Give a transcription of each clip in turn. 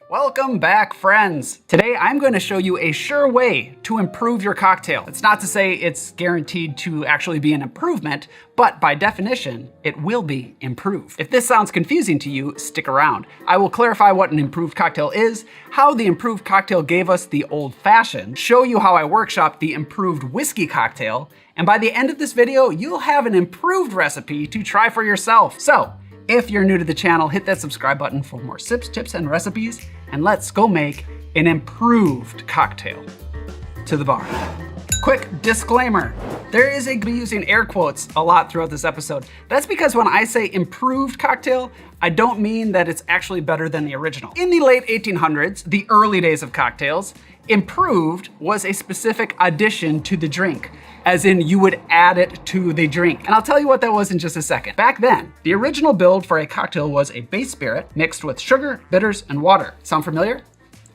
Welcome back, friends. Today I'm going to show you a sure way to improve your cocktail. It's not to say it's guaranteed to actually be an improvement, but by definition, it will be improved. If this sounds confusing to you, stick around. I will clarify what an improved cocktail is, how the improved cocktail gave us the old fashioned, show you how I workshopped the improved whiskey cocktail, and by the end of this video, you'll have an improved recipe to try for yourself. So, if you're new to the channel, hit that subscribe button for more sips, tips, and recipes, and let's go make an improved cocktail. To the bar. Quick disclaimer, there is a be using air quotes a lot throughout this episode. That's because when I say improved cocktail, I don't mean that it's actually better than the original. In the late 1800s, the early days of cocktails, improved was a specific addition to the drink, as in you would add it to the drink. And I'll tell you what that was in just a second. Back then, the original build for a cocktail was a base spirit mixed with sugar, bitters, and water. Sound familiar?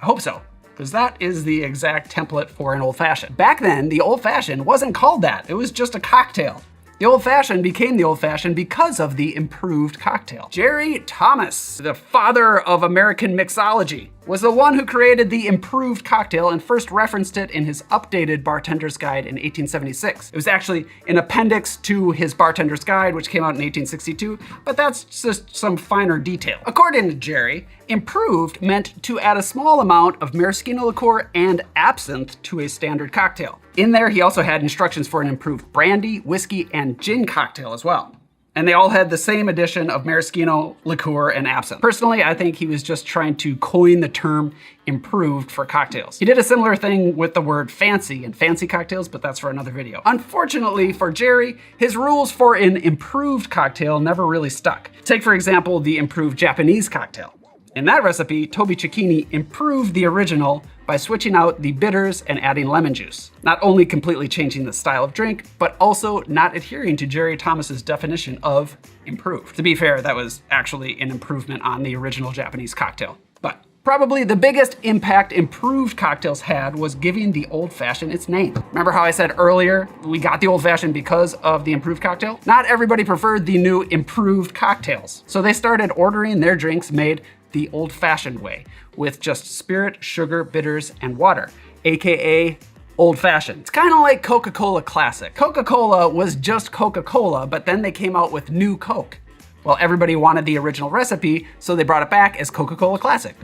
I hope so, because that is the exact template for an old fashioned. Back then, the old fashioned wasn't called that. It was just a cocktail. The old fashioned became the old fashioned because of the improved cocktail. Jerry Thomas, the father of American mixology, was the one who created the improved cocktail and first referenced it in his updated Bartender's Guide in 1876. It was actually an appendix to his Bartender's Guide, which came out in 1862, but that's just some finer detail. According to Jerry, improved meant to add a small amount of maraschino liqueur and absinthe to a standard cocktail. In there, he also had instructions for an improved brandy, whiskey, and gin cocktail as well. And they all had the same addition of maraschino, liqueur, and absinthe. Personally, I think he was just trying to coin the term improved for cocktails. He did a similar thing with the word fancy and fancy cocktails, but that's for another video. Unfortunately for Jerry, his rules for an improved cocktail never really stuck. Take, for example, the improved Japanese cocktail. In that recipe, Toby Cecchini improved the original by switching out the bitters and adding lemon juice. Not only completely changing the style of drink, but also not adhering to Jerry Thomas's definition of improved. To be fair, that was actually an improvement on the original Japanese cocktail. But probably the biggest impact improved cocktails had was giving the old fashioned its name. Remember how I said earlier, we got the old fashioned because of the improved cocktail? Not everybody preferred the new improved cocktails. So they started ordering their drinks made the old-fashioned way, with just spirit, sugar, bitters, and water, aka old-fashioned. It's kind of like Coca-Cola Classic. Coca-Cola was just Coca-Cola, but then they came out with new Coke. Well, everybody wanted the original recipe, so they brought it back as Coca-Cola Classic.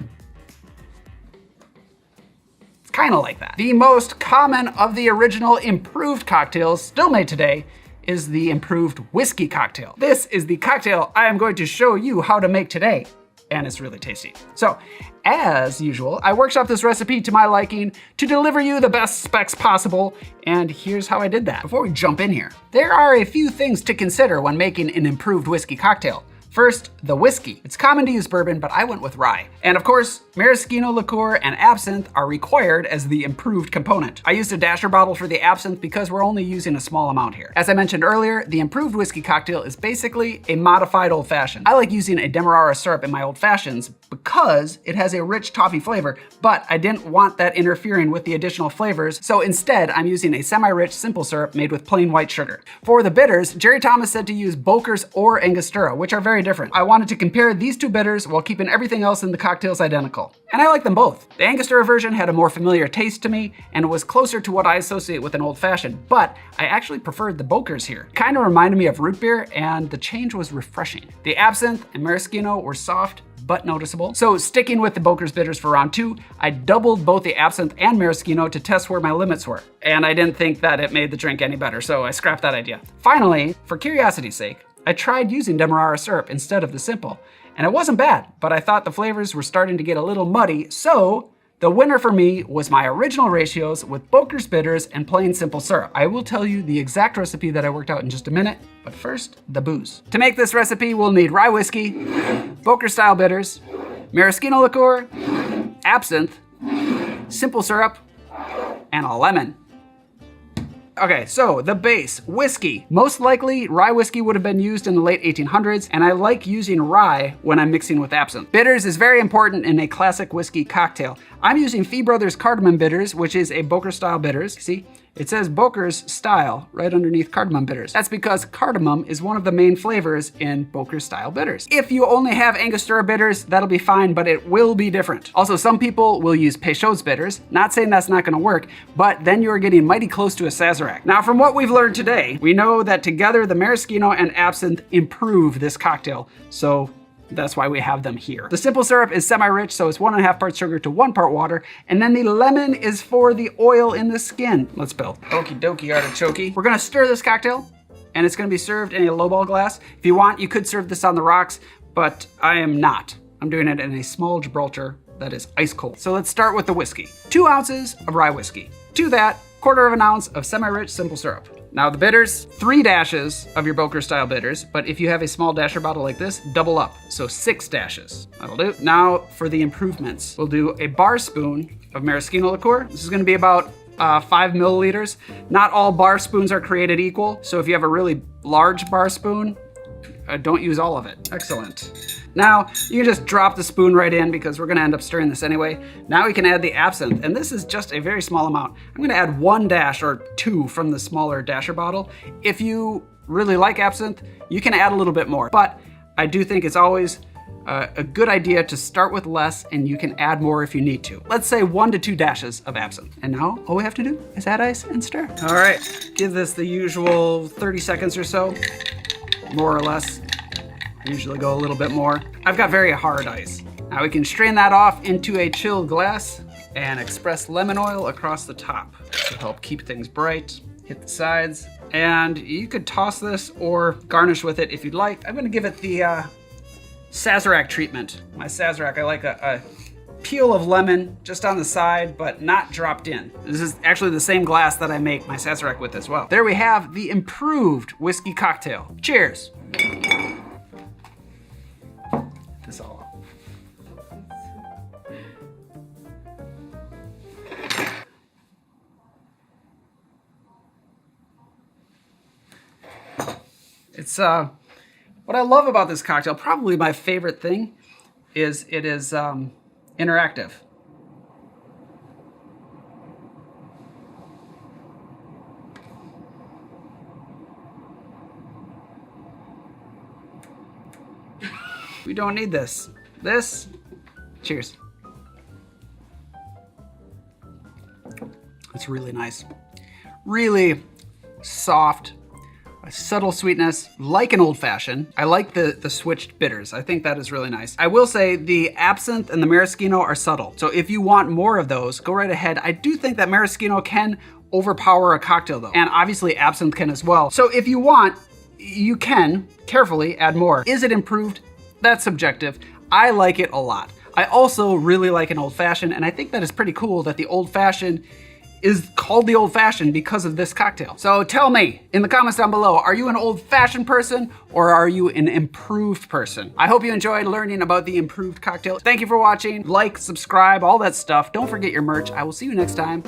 It's kind of like that. The most common of the original improved cocktails still made today is the improved whiskey cocktail. This is the cocktail I am going to show you how to make today. And it's really tasty. So, as usual, I workshopped this recipe to my liking to deliver you the best specs possible, and here's how I did that. Before we jump in here, there are a few things to consider when making an improved whiskey cocktail. First, the whiskey. It's common to use bourbon, but I went with rye. And of course, maraschino liqueur and absinthe are required as the improved component. I used a dasher bottle for the absinthe because we're only using a small amount here. As I mentioned earlier, the improved whiskey cocktail is basically a modified old fashioned. I like using a Demerara syrup in my old fashions because it has a rich toffee flavor, but I didn't want that interfering with the additional flavors, so instead I'm using a semi-rich simple syrup made with plain white sugar. For the bitters, Jerry Thomas said to use Boker's or Angostura, which are very different. I wanted to compare these two bitters while keeping everything else in the cocktails identical. And I like them both. The Angostura version had a more familiar taste to me and was closer to what I associate with an old fashioned, but I actually preferred the Boker's here. Kind of reminded me of root beer, and the change was refreshing. The absinthe and maraschino were soft but noticeable. So sticking with the Boker's bitters for round 2, I doubled both the absinthe and maraschino to test where my limits were. And I didn't think that it made the drink any better, so I scrapped that idea. Finally, for curiosity's sake, I tried using Demerara syrup instead of the simple, and it wasn't bad, but I thought the flavors were starting to get a little muddy, so the winner for me was my original ratios with Boker's bitters and plain simple syrup. I will tell you the exact recipe that I worked out in just a minute, but first, the booze. To make this recipe, we'll need rye whiskey, Boker style bitters, maraschino liqueur, absinthe, simple syrup, and a lemon. Okay, so the base, whiskey. Most likely, rye whiskey would have been used in the late 1800s, and I like using rye when I'm mixing with absinthe. Bitters is very important in a classic whiskey cocktail. I'm using Fee Brothers Cardamom Bitters, which is a Boker style bitters. See, It says Boker's Style right underneath cardamom bitters. That's because cardamom is one of the main flavors in Boker's Style bitters. If you only have Angostura bitters, that'll be fine, but it will be different. Also, some people will use Peychaud's bitters. Not saying that's not gonna work, but then you're getting mighty close to a Sazerac. Now, from what we've learned today, we know that together the maraschino and absinthe improve this cocktail. So that's why we have them here. The simple syrup is semi-rich, so it's 1.5 parts sugar to 1 part water. And then the lemon is for the oil in the skin. Let's build. Okie dokie artichoke. We're gonna stir this cocktail, and it's gonna be served in a lowball glass. If you want, you could serve this on the rocks, but I am not. I'm doing it in a small Gibraltar that is ice cold. So let's start with the whiskey. 2 ounces of rye whiskey. To that, 1/4 ounce of semi-rich simple syrup. Now the bitters, 3 dashes of your Boker Style bitters, but if you have a small dasher bottle like this, double up, so 6 dashes. That'll do. Now for the improvements. We'll do a bar spoon of maraschino liqueur. This is gonna be about 5 milliliters. Not all bar spoons are created equal, so if you have a really large bar spoon, don't use all of it. Excellent. Now, you can just drop the spoon right in because we're gonna end up stirring this anyway. Now we can add the absinthe, and this is just a very small amount. I'm gonna add 1 dash or 2 from the smaller dasher bottle. If you really like absinthe, you can add a little bit more, but I do think it's always a good idea to start with less, and you can add more if you need to. Let's say 1 to 2 dashes of absinthe. And now all we have to do is add ice and stir. All right, give this the usual 30 seconds or so, more or less. Usually go a little bit more. I've got very hard ice. Now we can strain that off into a chilled glass and express lemon oil across the top to help keep things bright. Hit the sides, and you could toss this or garnish with it if you'd like. I'm gonna give it the Sazerac treatment. My Sazerac, I like a peel of lemon just on the side, but not dropped in. This is actually the same glass that I make my Sazerac with as well. There we have the improved whiskey cocktail. Cheers. This all up. It's what I love about this cocktail, probably my favorite thing, is it is interactive. We don't need this. Cheers. It's really nice. Really soft, a subtle sweetness, like an old fashioned. I like the switched bitters. I think that is really nice. I will say the absinthe and the maraschino are subtle. So if you want more of those, go right ahead. I do think that maraschino can overpower a cocktail though. And obviously absinthe can as well. So if you want, you can carefully add more. Is it improved? That's subjective. I like it a lot. I also really like an old fashioned, and I think that is pretty cool that the old fashioned is called the old fashioned because of this cocktail. So tell me in the comments down below, are you an old fashioned person or are you an improved person? I hope you enjoyed learning about the improved cocktail. Thank you for watching. Like, subscribe, all that stuff. Don't forget your merch. I will see you next time.